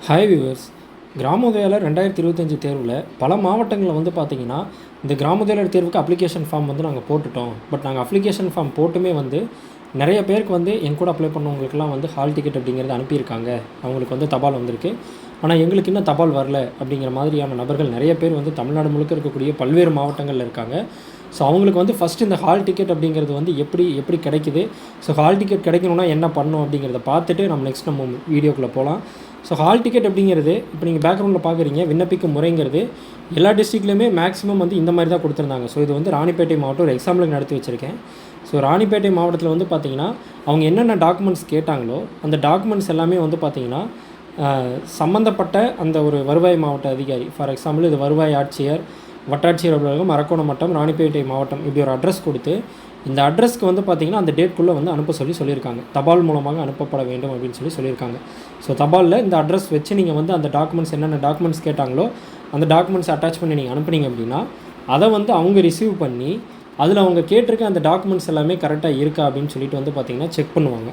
Hi viewers. கிராம உதவியாளர் 2025 தேர்வில் பல மாவட்டங்களில் வந்து பார்த்திங்கன்னா, இந்த கிராம உதவியாளர் தேர்வுக்கு அப்ளிகேஷன் ஃபார்ம் வந்து நாங்கள் போட்டுட்டோம். பட் நாங்கள் அப்ளிகேஷன் ஃபார்ம் போட்டுமே வந்து நிறைய பேருக்கு வந்து என் கூட அப்ளை பண்ணவங்களுக்குலாம் வந்து ஹால் டிக்கெட் அப்படிங்கிறது அனுப்பியிருக்காங்க. அவங்களுக்கு வந்து தபால் வந்திருக்கு. ஆனால் எங்களுக்கு இன்னும் தபால் வரல அப்படிங்கிற மாதிரியான நபர்கள் நிறைய பேர் வந்து தமிழ்நாடு முழுக்க இருக்கக்கூடிய பல்வேறு மாவட்டங்களில் இருக்காங்க. ஸோ அவங்களுக்கு வந்து ஃபஸ்ட்டு இந்த ஹால் டிக்கெட் அப்படிங்கிறது வந்து எப்படி கிடைக்குது, ஸோ ஹால் டிக்கெட் கிடைக்கணுன்னா என்ன பண்ணணும் அப்படிங்கிறத பார்த்துட்டு நம்ம வீடியோக்குள்ளே போகலாம். ஸோ ஹால் டிக்கெட் அப்படிங்கிறது இப்போ நீங்கள் பேக்ரவுண்டில் பார்க்குறீங்க, விண்ணப்பிக்கும் முறைங்கிறது எல்லா டிஸ்ட்ரிக்ட்லையுமே மேக்ஸிமம் வந்து இந்த மாதிரி தான் கொடுத்துருந்தாங்க. ஸோ இது வந்து ராணிப்பேட்டை மாவட்டம் ஒரு எக்ஸாம்பிளுக்கு நடத்தி வச்சுருக்கேன். ஸோ ராணிப்பேட்டை மாவட்டத்தில் வந்து பார்த்திங்கன்னா, அவங்க என்னென்ன டாக்குமெண்ட்ஸ் கேட்டாங்களோ அந்த டாக்குமெண்ட்ஸ் எல்லாமே வந்து பார்த்திங்கன்னா சம்மந்தப்பட்ட அந்த ஒரு வருவாய் மாவட்ட அதிகாரி, ஃபார் எக்ஸாம்பிள் இது வருவாய் ஆட்சியர், வட்டாட்சியர் அலுவலகம், அரக்கோணம் மட்டம், ராணிப்பேட்டை மாவட்டம், இப்படி ஒரு அட்ரஸ் கொடுத்து இந்த அட்ரஸ்க்கு வந்து பார்த்திங்கன்னா அந்த டேட்குள்ளே வந்து அனுப்ப சொல்லியிருக்காங்க. தபால் மூலமாக அனுப்பப்பட வேண்டும் அப்படின்னு சொல்லியிருக்காங்க. ஸோ தபாலில் இந்த அட்ரஸ் வச்சு நீங்கள் வந்து அந்த டாக்குமெண்ட்ஸ் என்னென்ன டாக்குமெண்ட்ஸ் கேட்டாங்களோ அந்த டாக்குமெண்ட்ஸ் அட்டாச் பண்ணி நீங்கள் அனுப்புனீங்க அப்படின்னா அதை வந்து அவங்க ரிசீவ் பண்ணி அதில் அவங்க கேட்டிருக்க அந்த டாக்குமெண்ட்ஸ் எல்லாமே கரெக்டாக இருக்கா அப்படின்னு சொல்லிட்டு வந்து பார்த்திங்கன்னா செக் பண்ணுவாங்க.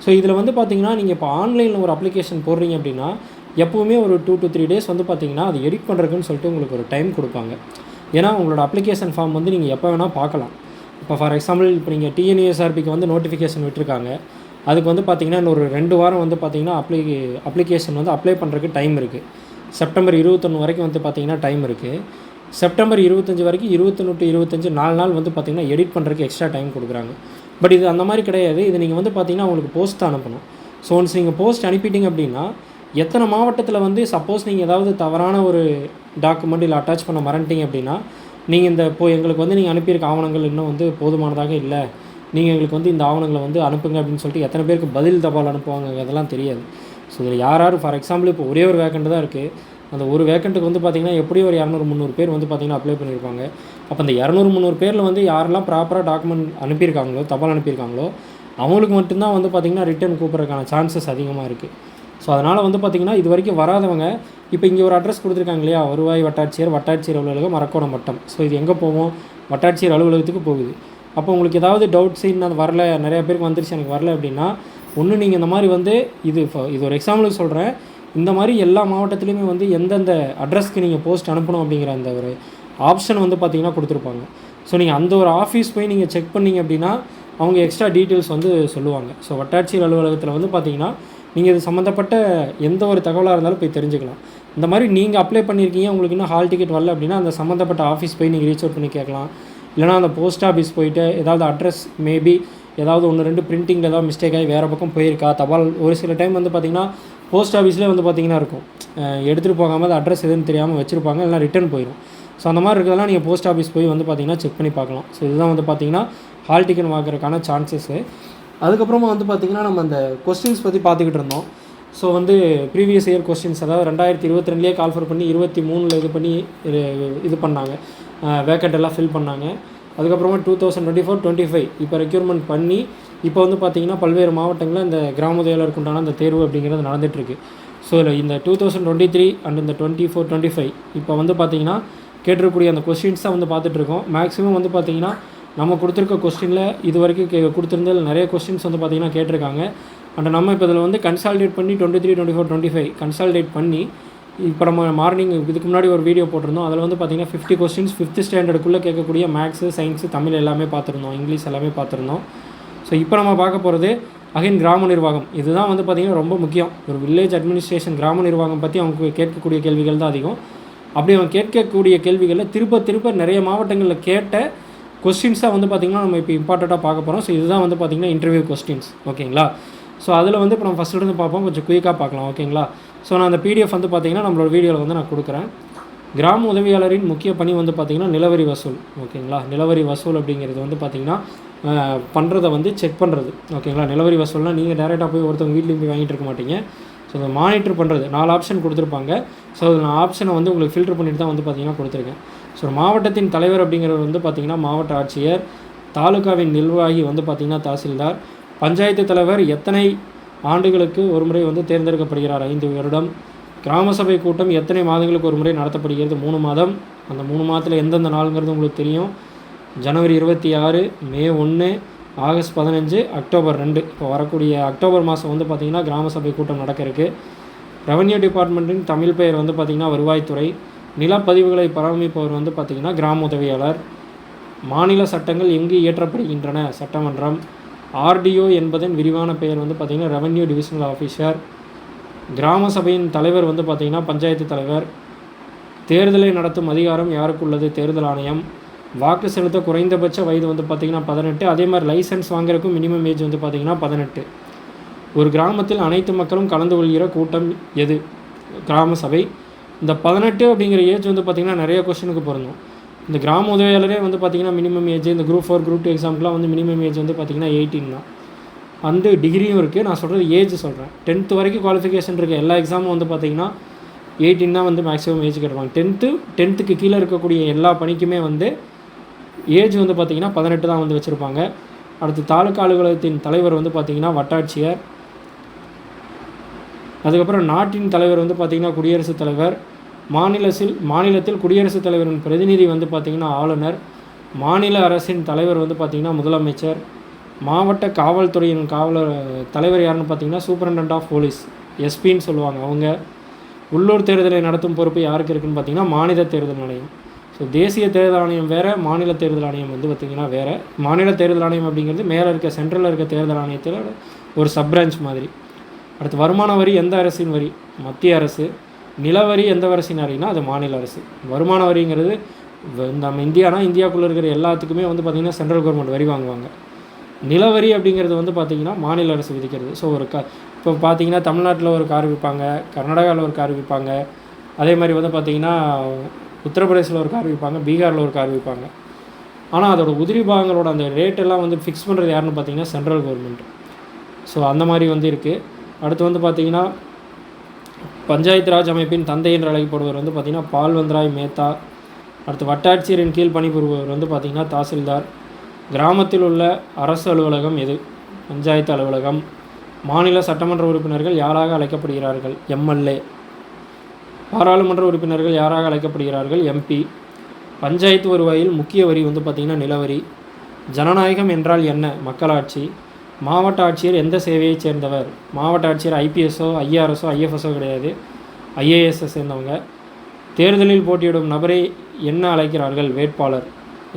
ஸோ இதில் வந்து பார்த்திங்கன்னா நீங்கள் இப்போ ஆன்லைனில் ஒரு அப்ளிகேஷன் போடுறீங்க அப்படின்னா எப்போவுமே ஒரு 2 to 3 days வந்து பார்த்திங்கன்னா அது எடிட் பண்ணுறதுக்குன்னு சொல்லிட்டு உங்களுக்கு ஒரு டைம் கொடுப்பாங்க. ஏன்னா உங்களோட அப்ளிகேஷன் ஃபார்ம் வந்து நீங்கள் எப்போ வேணால் பார்க்கலாம். இப்போ ஃபார் எக்ஸாம்பிள் இப்போ நீங்கள் டிஎன்யூஎஸ்ஆர்பிக்கு வந்து நோட்டிஃபிகேஷன் விட்டுருக்காங்க. அதுக்கு வந்து பார்த்திங்கன்னா இன்னொரு 2 வாரம் வந்து பார்த்திங்கன்னா அப்ளிகேஷன் வந்து அப்ளை பண்ணுறதுக்கு டைம் இருக்குது. செப்டம்பர் 21 வரைக்கும் வந்து பார்த்திங்கன்னா டைம் இருக்குது. செப்டம்பர் 25 வரைக்கும் 21 to 25 4 நாள் வந்து பார்த்திங்கன்னா எடிட் பண்ணுறதுக்கு எக்ஸ்ட்ரா டைம் கொடுக்குறாங்க. பட் இது அந்த மாதிரி கிடையாது. இது நீங்கள் வந்து பார்த்திங்கன்னா உங்களுக்கு போஸ்ட் தான் அனுப்பணும். ஸோ ஒன்ஸ் நீங்கள் போஸ்ட் அனுப்பிட்டீங்க அப்படின்னா எத்தனை மாவட்டத்தில் வந்து சப்போஸ் நீங்கள் ஏதாவது தவறான ஒரு டாக்குமெண்ட் இல்லை அட்டாச் பண்ண மறந்துட்டீங்க அப்படின்னா நீங்கள் இந்த எங்களுக்கு வந்து நீங்கள் அனுப்பியிருக்க ஆவணங்கள் இன்னும் வந்து போதுமானதாக இல்லை, நீங்கள் எங்களுக்கு வந்து இந்த ஆவணங்களை வந்து அனுப்புங்க அப்படின்னு சொல்லிட்டு எத்தனை பேருக்கு பதில் தபால் அனுப்புவாங்க அதெல்லாம் தெரியாது. ஸோ இதில் யார் ஃபார் எக்ஸாம்பிள் இப்போ ஒரே ஒரு வேக்கண்ட் தான் இருக்குது. அந்த ஒரு வேக்கண்ட்டுக்கு வந்து பார்த்திங்கன்னா எப்படியும் ஒரு 200-300 பேர் வந்து பார்த்திங்கன்னா அப்ளை பண்ணியிருப்பாங்க. அப்போ அந்த 200-300 பேரில் வந்து யாரெல்லாம் ப்ராப்பராக டாக்குமெண்ட் அனுப்பியிருக்காங்களோ, தபால் அனுப்பியிருக்காங்களோ அவங்களுக்கு மட்டும்தான் வந்து பார்த்திங்கன்னா ரிட்டர்ன் கூப்பிட்றதுக்கான சான்சஸ் அதிகமாக இருக்குது. ஸோ அதனால் வந்து பார்த்திங்கன்னா இது வரைக்கும் வராதவங்க இப்போ இங்கே ஒரு அட்ரஸ் கொடுத்துருக்காங்க இல்லையா, வருவாய் வட்டாட்சியர் அலுவலகம், அரக்கோணம் மட்டம். ஸோ இது எங்கே போவோம், வட்டாட்சியர் அலுவலகத்துக்கு போகுது. அப்போ உங்களுக்கு ஏதாவது டவுட்ஸ் இன்னும் அது வரல, நிறைய பேருக்கு வந்துருச்சு எனக்கு வரல அப்படின்னா ஒன்று நீங்கள் இந்த மாதிரி வந்து இது ஒரு எக்ஸாம்பிளுக்கு சொல்கிறேன், இந்த மாதிரி எல்லா மாவட்டத்துலேயுமே வந்து எந்தெந்த அட்ரஸ்க்கு நீங்கள் போஸ்ட் அனுப்பணும் அப்படிங்கிற அந்த ஒரு ஆப்ஷன் வந்து பார்த்திங்கன்னா கொடுத்துருப்பாங்க. ஸோ நீங்கள் அந்த ஒரு ஆஃபீஸ் போய் நீங்கள் செக் பண்ணிங்க அப்படின்னா அவங்க எக்ஸ்ட்ரா டீட்டெயில்ஸ் வந்து சொல்லுவாங்க. ஸோ வட்டாட்சியர் அலுவலகத்தில் வந்து பார்த்திங்கன்னா நீங்கள் இது சம்மந்தப்பட்ட எந்த ஒரு தகவலாக இருந்தாலும் போய் தெரிஞ்சுக்கலாம். இந்த மாதிரி நீங்கள் அப்ளை பண்ணியிருக்கீங்க, உங்களுக்கு இன்னும் ஹால் டிக்கெட் வரல அப்படின்னா அந்த சம்மந்தப்பட்ட ஆஃபீஸ் போய் நீங்கள் ரீச் அவுட் பண்ணி கேட்கலாம். இல்லைனா அந்த போஸ்ட் ஆஃபீஸ் போயிட்டு ஏதாவது அட்ரஸ் மேபி ஏதாவது 1-2 பிரிண்டிங்கில் ஏதாவது மிஸ்டேக் ஆகி வேறு பக்கம் போயிருக்கா தபால். ஒரு சில டைம் வந்து பார்த்திங்கன்னா போஸ்ட் ஆஃபீஸ்லேயே வந்து பார்த்திங்கன்னா இருக்கும், எடுத்துகிட்டு போகாமல் அட்ரஸ் எதுன்னு தெரியாமல் வச்சுருப்பாங்க, இல்லைனா ரிட்டன் போயிடும். ஸோ அந்த மாதிரி இருக்கிறதெல்லாம் நீங்கள் போஸ்ட் ஆஃபீஸ் போய் வந்து பார்த்திங்கன்னா செக் பண்ணி பார்க்கலாம். ஸோ இதுதான் வந்து பார்த்திங்கன்னா ஹால் டிக்கெட் வாங்குறதுக்கான சான்சஸ்ஸு. அதுக்கப்புறமா வந்து பார்த்திங்கன்னா நம்ம அந்த கொஸ்டின்ஸ் பற்றி பார்த்துக்கிட்டு இருந்தோம். ஸோ வந்து ப்ரீவியஸ் இயர் கொஸ்டின்ஸ், அதாவது 2022 கால்ஃபர் பண்ணி 23 இது பண்ணி இது பண்ணாங்க, வேக்கண்ட் எல்லாம் ஃபில் பண்ணாங்க. அதுக்கப்புறமா 2024-25 இப்போ ரெக்யூர்மெண்ட் பண்ணி இப்போ வந்து பார்த்திங்கன்னா பல்வேறு மாவட்டங்களில் இந்த கிராம உதவியாளருக்கு உண்டான அந்த தேர்வு அப்படிங்கிறது நடந்துகிட்ருக்கு. ஸோ இந்த 2023 அண்ட் இந்த 24-25 இப்போ வந்து பார்த்திங்கன்னா கேட்டிருக்கக்கூடிய அந்த கொஸ்டின்ஸ் தான் வந்து பார்த்துட்ருக்கோம். மேக்ஸிமம் வந்து பார்த்திங்கன்னா நம்ம கொடுத்துருக்க கொஸ்டினில் இது வரைக்கும் கொடுத்துருந்ததில் நிறைய கொஸ்டின்ஸ் வந்து பார்த்திங்கன்னா கேட்டிருக்காங்க. அண்ட் நம்ம இப்போ இதில் வந்து கன்சாலிடேட் பண்ணி 23, 24, 25 கன்சாலிடேட் பண்ணி இப்போ நம்ம மார்னிங் இதுக்கு முன்னாடி ஒரு வீடியோ போட்டிருந்தோம். அதில் வந்து பார்த்திங்கன்னா 50 கொஸ்டின்ஸ் 5th ஸ்டாண்டர்டுக்குள்ளே கேட்கக்கூடிய மேக்ஸு, சயின்ஸு, தமிழ் எல்லாமே பார்த்துருந்தோம், இங்கிலீஷ் எல்லாமே பார்த்துருந்தோம். ஸோ இப்போ நம்ம பார்க்க போகிறது அகைன் கிராம நிர்வாகம். இதுதான் வந்து பார்த்திங்கன்னா ரொம்ப முக்கியம். ஒரு வில்லேஜ் அட்மினிஸ்ட்ரேஷன் கிராம நிர்வாகம் பற்றி அவங்க கேட்கக்கூடிய கேள்விகள் தான் அதிகம். அப்படி அவங்க கேட்கக்கூடிய கேள்விகளில் திருப்ப நிறைய மாவட்டங்களில் கேட்ட கொஸ்டின்ஸாக வந்து பார்த்திங்கன்னா நம்ம இப்போ இம்பார்ட்டண்ட்டாக பார்க்க போகிறோம். ஸோ இதுதான் வந்து பார்த்திங்கன்னா இன்டர்வியூ கொஸ்டின்ஸ், ஓகேங்களா. ஸோ அதில் வந்து இப்போ நம்ம ஃபஸ்ட்டு பார்ப்போம், கொஞ்சம் குயிக்காக பார்க்கலாம், ஓகேங்களா. ஸோ நான் அந்த பிடிஎஃப் வந்து பார்த்திங்கன்னா நம்மளோட வீடியோவில் வந்து நான் கொடுக்குறேன். கிராம உதவியாளரின் முக்கிய பணி வந்து பார்த்திங்கன்னா நிலவரி வசூல், ஓகேங்களா. நிலவரி வசூல் அப்படிங்கிறது வந்து பார்த்திங்கன்னா பண்ணுறதை வந்து செக் பண்ணுறது, ஓகேங்களா. நிலவரி வசூல்னால் நீங்கள் டேரெக்டாக போய் ஒருத்தவங்க வீட்லேயும் போய் வாங்கிட்டு இருக்க மாட்டீங்க. ஸோ அதை மானிட்டர் பண்ணுறது 4 ஆப்ஷன் கொடுத்துருப்பாங்க. ஸோ நான் ஆப்ஷனை வந்து உங்களுக்கு ஃபில்டர் பண்ணிட்டு தான் வந்து பார்த்திங்கன்னா கொடுத்துருக்கேன். ஸோ மாவட்டத்தின் தலைவர் அப்படிங்கிறது வந்து பார்த்திங்கன்னா மாவட்ட ஆட்சியர், தாலுகாவின் நிர்வாகி வந்து பார்த்திங்கன்னா தாசில்தார், பஞ்சாயத்து தலைவர் எத்தனை ஆண்டுகளுக்கு ஒரு முறை வந்து தேர்ந்தெடுக்கப்படுகிறார், 5 வருடம், கிராம சபை கூட்டம் எத்தனை மாதங்களுக்கு ஒரு முறை நடத்தப்படுகிறது, 3 மாதம். அந்த 3 மாதத்தில் எந்தெந்த நாளுங்கிறது உங்களுக்கு தெரியும். ஜனவரி 26, மே 1, ஆகஸ்ட் 15, அக்டோபர் 2. இப்போ வரக்கூடிய அக்டோபர் மாதம் வந்து பார்த்திங்கன்னா கிராம சபை கூட்டம் நடக்கிறதுக்கு. ரெவன்யூ டிபார்ட்மெண்ட்டின் தமிழ் பெயர் வந்து பார்த்திங்கன்னா வருவாய்த்துறை. நிலப்பதிவுகளை பராமரிப்பவர் வந்து பார்த்திங்கன்னா கிராம உதவியாளர். மாநில சட்டங்கள் எங்கு இயற்றப்படுகின்றன? சட்டமன்றம். ஆர்டிஓ என்பதன் விரிவான பெயர் வந்து பார்த்திங்கன்னா ரெவன்யூ டிவிஷனல் ஆஃபீஸர். கிராம சபையின் தலைவர் வந்து பார்த்திங்கன்னா பஞ்சாயத்து தலைவர். தேர்தலை நடத்தும் அதிகாரம் யாருக்கு உள்ளது? தேர்தல் ஆணையம். வாக்கு செலுத்த குறைந்தபட்ச வயது வந்து பார்த்திங்கன்னா 18. அதே மாதிரி லைசன்ஸ் வாங்குறதுக்கும் மினிமம் ஏஜ் வந்து பார்த்திங்கன்னா 18. ஒரு கிராமத்தில் அனைத்து மக்களும் கலந்து கொள்கிற கூட்டம் எது? கிராம சபை. இந்த 18 அப்படிங்கிற ஏஜ் வந்து பார்த்திங்கன்னா நிறைய கொஸ்டினுக்கு பொருந்தும். இந்த கிராம உதவியாளரே வந்து பார்த்திங்கன்னா மினிமம் ஏஜ், இந்த குரூப் 4 குரூப் 2 எக்ஸாம்க்குலாம் வந்து மினிமம் ஏஜ் வந்து பார்த்திங்கன்னா 18 தான். அந்த டிகிரியும் இருக்குது. நான் சொல்கிறது ஏஜ் சொல்கிறேன். 10th வரைக்கும் குவாலிஃபிகேஷன் இருக்க எல்லா எக்ஸாமும் வந்து பார்த்திங்கன்னா 18 தான் வந்து மேக்ஸிமம் ஏஜ் கேட்பாங்க. 10th கீழே இருக்கக்கூடிய எல்லா பணிக்குமே வந்து ஏஜ் வந்து பார்த்திங்கன்னா 18 தான் வந்து வச்சுருப்பாங்க. அடுத்து தாலுக்கா அலுவலகத்தின் தலைவர் வந்து பார்த்திங்கன்னா வட்டாட்சியர். அதுக்கப்புறம் நாட்டின் தலைவர் வந்து பார்த்திங்கன்னா குடியரசுத் தலைவர். மாநிலத்தில் குடியரசுத் தலைவரின் பிரதிநிதி வந்து பார்த்திங்கன்னா ஆளுநர். மாநில அரசின் தலைவர் வந்து பார்த்திங்கன்னா முதலமைச்சர். மாவட்ட காவல்துறையின் தலைவர் யாருன்னு பார்த்திங்கன்னா சூப்பரண்டன்ட் ஆஃப் போலீஸ், எஸ்பின்னு சொல்லுவாங்க அவங்க. உள்ளூர் தேர்தலை நடத்தும் பொறுப்பு யாருக்கு இருக்குதுன்னு பார்த்திங்கன்னா மாநில தேர்தல் ஆணையம். ஸோ தேசிய தேர்தல் ஆணையம் வேறு, மாநில தேர்தல் ஆணையம் வந்து பார்த்திங்கன்னா வேறு. மாநில தேர்தல் ஆணையம் அப்படிங்கிறது மேலே இருக்க சென்ட்ரலில் இருக்க தேர்தல் ஆணையத்தில் ஒரு சப் பிரான்ச் மாதிரி. அடுத்து வருமான வரி எந்த அரசின் வரி? மத்திய அரசு. நிலவரி எந்த அரசின் வரினா அது மாநில அரசு. வருமான வரிங்கிறது நம்ம இந்தியாவுக்குள்ளே இருக்கிற எல்லாத்துக்குமே வந்து பார்த்திங்கன்னா சென்ட்ரல் கவர்மெண்ட் வரி வாங்குவாங்க. நிலவரி அப்படிங்கிறது வந்து பார்த்திங்கன்னா மாநில அரசு விதிக்கிறது. ஸோ இப்போ பார்த்திங்கன்னா தமிழ்நாட்டில் ஒரு கார் விற்பாங்க, கர்நாடகாவில் ஒரு கார் விற்பாங்க, அதே மாதிரி வந்து பார்த்திங்கன்னா உத்தரப்பிரதேசில் ஒரு கார் விற்பாங்க, பீகாரில் ஒரு கார் விற்பாங்க. ஆனால் அதோட உதிரி பாகங்களோட அந்த ரேட்டெல்லாம் வந்து ஃபிக்ஸ் பண்ணுறது யாருன்னு பார்த்திங்கன்னா சென்ட்ரல் கவர்மெண்ட். ஸோ அந்த மாதிரி வந்து இருக்குது. அடுத்து வந்து பார்த்திங்கன்னா பஞ்சாயத்து ராஜ் அமைப்பின் தந்தை என்று அழைக்கப்படுவர் வந்து பார்த்திங்கன்னா பால்வந்த்ராய் மேத்தா. அடுத்து வட்டாட்சியரின் கீழ் பணிபுரிபவர் வந்து பார்த்திங்கன்னா தாசில்தார். கிராமத்தில் உள்ள அரசு அலுவலகம் எது? பஞ்சாயத்து அலுவலகம். மாநில சட்டமன்ற உறுப்பினர்கள் யாராக அழைக்கப்படுகிறார்கள்? எம்எல்ஏ. பாராளுமன்ற உறுப்பினர்கள் யாராக அழைக்கப்படுகிறார்கள்? எம்பி. பஞ்சாயத்து வருவாயில் முக்கிய வரி வந்து பார்த்திங்கன்னா நிலவரி. ஜனநாயகம் என்றால் என்ன? மக்களாட்சி. மாவட்ட ஆட்சியர் எந்த சேவையைச் சேர்ந்தவர்? மாவட்ட ஆட்சியர் ஐபிஎஸ்ஓ, ஐஆர்எஸ்ஓ, ஐஎஃப்எஸ்ஓ கிடையாது, ஐஏஎஸ்ஸை சேர்ந்தவங்க. தேர்தலில் போட்டியிடும் நபரை என்ன அழைக்கிறார்கள்? வேட்பாளர்.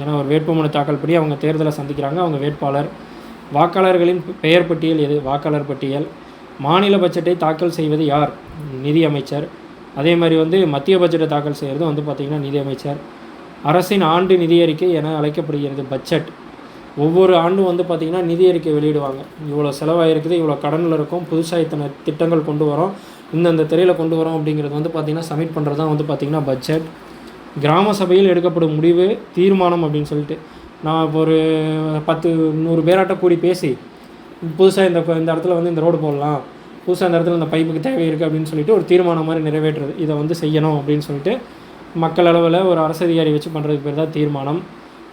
ஏன்னா ஒரு வேட்புமனு தாக்கல் பண்ணி அவங்க தேர்தலை சந்திக்கிறாங்க, அவங்க வேட்பாளர். வாக்காளர்களின் பெயர் பட்டியல் எது? வாக்காளர் பட்டியல். மாநில பட்ஜெட்டை தாக்கல் செய்வது யார்? நிதி அமைச்சர். அதே மாதிரி வந்து மத்திய பட்ஜெட்டை தாக்கல் செய்கிறது வந்து பார்த்திங்கன்னா நிதி அமைச்சர். அரசின் ஆண்டு நிதி அறிக்கை என அழைக்கப்படுகிறது பட்ஜெட். ஒவ்வொரு ஆண்டும் வந்து பார்த்திங்கன்னா நிதி அறிக்கை வெளியிடுவாங்க. இவ்வளோ செலவாயிருக்குது, இவ்வளோ கடனில் இருக்கும், புதுசாக இத்தனை திட்டங்கள் கொண்டு வரோம், இந்தந்த துறையில் கொண்டு வரோம் அப்படிங்கிறது வந்து பார்த்திங்கன்னா சப்மிட் பண்ணுறது தான் வந்து பார்த்திங்கன்னா பட்ஜெட். கிராம சபையில் எடுக்கப்படும் முடிவு தீர்மானம் அப்படின்னு சொல்லிட்டு நான் இப்போ ஒரு 10-100 பேராட்ட கூடி பேசி புதுசாக இந்த இடத்துல வந்து இந்த ரோடு போடலாம், புதுசாக இந்த இடத்துல இந்த பைப்புக்கு தேவை இருக்குது அப்படின்னு சொல்லிட்டு ஒரு தீர்மானம் மாதிரி நிறைவேற்றுறது, இதை வந்து செய்யணும் அப்படின்னு சொல்லிட்டு மக்கள் அளவில் ஒரு அரசு அதிகாரி வச்சு பண்ணுறதுக்கு பேர் தான் தீர்மானம்.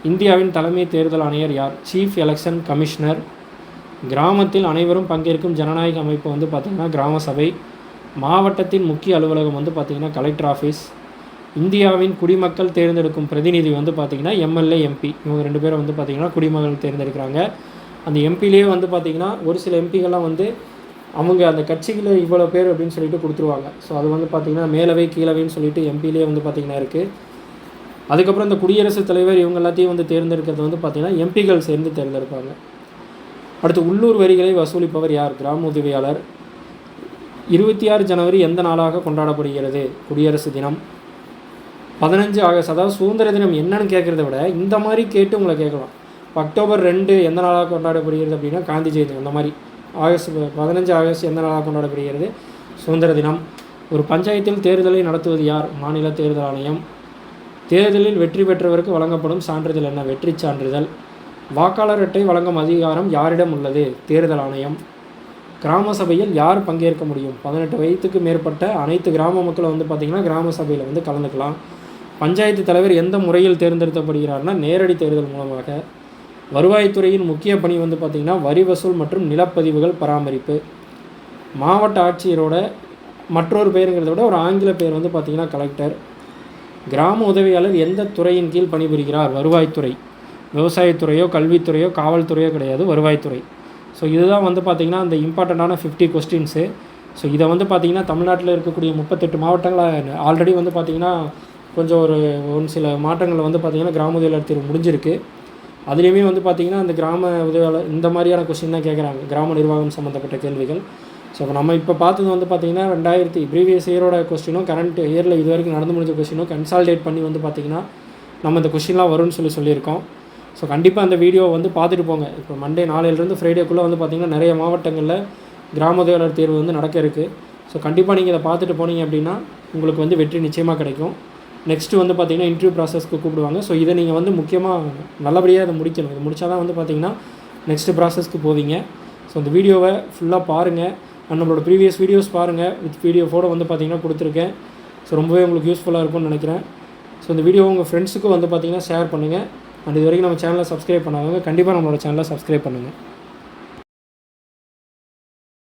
இந்தியாவின் தலைமை தேர்தல் ஆணையர் யார்? Chief election commissioner. கிராமத்தில் அனைவரும் பங்கேற்கும் ஜனநாயக அமைப்பு வந்து பார்த்திங்கன்னா கிராம சபை. மாவட்டத்தின் முக்கிய அலுவலகம் வந்து பார்த்திங்கன்னா கலெக்டர் ஆஃபீஸ். இந்தியாவின் குடிமக்கள் தேர்ந்தெடுக்கும் பிரதிநிதி வந்து பார்த்திங்கன்னா எம்எல்ஏ, எம்பி. இவங்க 2 பேரும் வந்து பார்த்திங்கன்னா குடிமக்கள் தேர்ந்தெடுக்கிறாங்க. அந்த எம்பிலேயே வந்து பார்த்திங்கன்னா ஒரு சில எம்பிகள்லாம் வந்து அவங்க அந்த கட்சியில் இவ்வளோ பேர் அப்படின்னு சொல்லிட்டு கொடுத்துருவாங்க. ஸோ அது வந்து பார்த்திங்கன்னா மேலவை கீழவைன்னு சொல்லிட்டு எம்பிலேயே வந்து பார்த்திங்கன்னா இருக்குது. அதுக்கப்புறம் இந்த குடியரசுத் தலைவர் இவங்க எல்லாத்தையும் வந்து தேர்ந்தெடுக்கிறது வந்து பார்த்திங்கன்னா எம்பிகள் சேர்ந்து தேர்ந்தெடுப்பாங்க. அடுத்து உள்ளூர் வரிகளை வசூலிப்பவர் யார்? கிராம உதவியாளர். 26 ஜனவரி எந்த நாளாக கொண்டாடப்படுகிறது? குடியரசு தினம். 15 ஆகஸ்ட், அதாவது சுதந்திர தினம் என்னன்னு கேட்குறத விட இந்த மாதிரி கேட்டு உங்களை கேட்கலாம். இப்போ அக்டோபர் 2 எந்த நாளாக கொண்டாடப்படுகிறது அப்படின்னா காந்தி ஜெயந்தி. அந்த மாதிரி 15 ஆகஸ்ட் எந்த நாளாக கொண்டாடப்படுகிறது? சுதந்திர தினம். ஒரு பஞ்சாயத்தில் தேர்தலை நடத்துவது யார்? மாநில தேர்தல் ஆணையம். தேர்தலில் வெற்றி பெற்றவருக்கு வழங்கப்படும் சான்றிதழ் என்ன? வெற்றி சான்றிதழ். வாக்காளர் அட்டை வழங்கும் அதிகாரம் யாரிடம் உள்ளது? தேர்தல் ஆணையம். கிராம சபையில் யார் பங்கேற்க முடியும்? 18 வயதுக்கு மேற்பட்ட அனைத்து கிராம மக்களை வந்து பார்த்திங்கன்னா கிராம சபையில் வந்து கலந்துக்கலாம். பஞ்சாயத்து தலைவர் எந்த முறையில் தேர்ந்தெடுக்கப்படுகிறார்னா நேரடி தேர்தல் மூலமாக. வருவாய்த்துறையின் முக்கிய பணி வந்து பார்த்திங்கன்னா வரி வசூல் மற்றும் நிலப்பதிவுகள் பராமரிப்பு. மாவட்ட ஆட்சியரோட மற்றொரு பெயருங்கிறத விட ஒரு ஆங்கில பெயர் வந்து பார்த்திங்கன்னா கலெக்டர். கிராம உதவியாளர் எந்த துறையின் கீழ் பணிபுரிகிறார்? வருவாய்த்துறை. விவசாயத்துறையோ கல்வித்துறையோ காவல்துறையோ கிடையாது, வருவாய்த்துறை. ஸோ இதுதான் வந்து பார்த்திங்கன்னா அந்த இம்பார்ட்டண்ட்டான 50 கொஸ்டின்ஸு. ஸோ இதை வந்து பார்த்திங்கன்னா தமிழ்நாட்டில் இருக்கக்கூடிய 38 மாவட்டங்களில் ஆல்ரெடி வந்து பார்த்திங்கன்னா கொஞ்சம் ஒரு சில மாற்றங்கள் வந்து பார்த்திங்கன்னா கிராம உதவியாளர் தேர்வு முடிஞ்சிருக்கு. அதுலேயுமே வந்து பார்த்திங்கன்னா அந்த கிராம உதவியாளர் இந்த மாதிரியான கொஸ்டின் தான் கேட்குறாங்க, கிராம நிர்வாகம் சம்மந்தப்பட்ட கேள்விகள். ஸோ இப்போ நம்ம இப்போ பார்த்தது வந்து பார்த்திங்கன்னா ப்ரீவியஸ் இயரோட கொஸ்டினும் கரண்ட் இயரில் இது வரைக்கும் நடந்து முடிஞ்ச கொஸ்டினும் கன்சால்டேட் பண்ணி வந்து பார்த்திங்கன்னா நம்ம இந்த கொஸ்டின்லாம் வரும்னு சொல்லியிருக்கோம். ஸோ கண்டிப்பாக அந்த வீடியோவை வந்து பார்த்துட்டு போங்க. இப்போ மண்டே நாளையிலேருந்து ஃப்ரைடேக்குள்ளே வந்து பார்த்திங்கன்னா நிறைய மாவட்டங்களில் கிராம உதவியாளர் தேர்வு வந்து நடக்க இருக்குது. ஸோ கண்டிப்பாக நீங்கள் இதை பார்த்துட்டு போனீங்க அப்படின்னா உங்களுக்கு வந்து வெற்றி நிச்சயமாக கிடைக்கும். நெக்ஸ்ட்டு வந்து பார்த்திங்கன்னா இன்டர்வியூ ப்ராசஸ்க்கு கூப்பிடுவாங்க. ஸோ இதை நீங்கள் வந்து முக்கியமாக நல்லபடியாக இதை முடிக்கணும். இது முடித்தா தான் வந்து பார்த்திங்கன்னா நெக்ஸ்ட்டு ப்ராசஸ்க்கு போவீங்க. ஸோ இந்த வீடியோவை ஃபுல்லாக பாருங்கள். அண்ட் நம்மளோட ப்ரீவியஸ் வீடியோஸ் பாருங்கள், வித் பிடிஎஃபோட வந்து பார்த்திங்கன்னா கொடுத்துருக்கேன். ஸோ ரொம்பவே உங்களுக்கு யூஸ்ஃபுல்லாக இருக்கும்னு நினைக்கிறேன். ஸோ இந்த வீடியோ உங்கள் ஃப்ரெண்ட்ஸுக்கும் வந்து பார்த்திங்கன்னா ஷேர் பண்ணுங்கள். அண்ட் இது வரைக்கும் நம்ம சேனலை சப்ஸ்கிரைப் பண்ணாதவங்க கண்டிப்பாக நம்மளோட சேனலை சப்ஸ்கிரைப் பண்ணுங்கள்.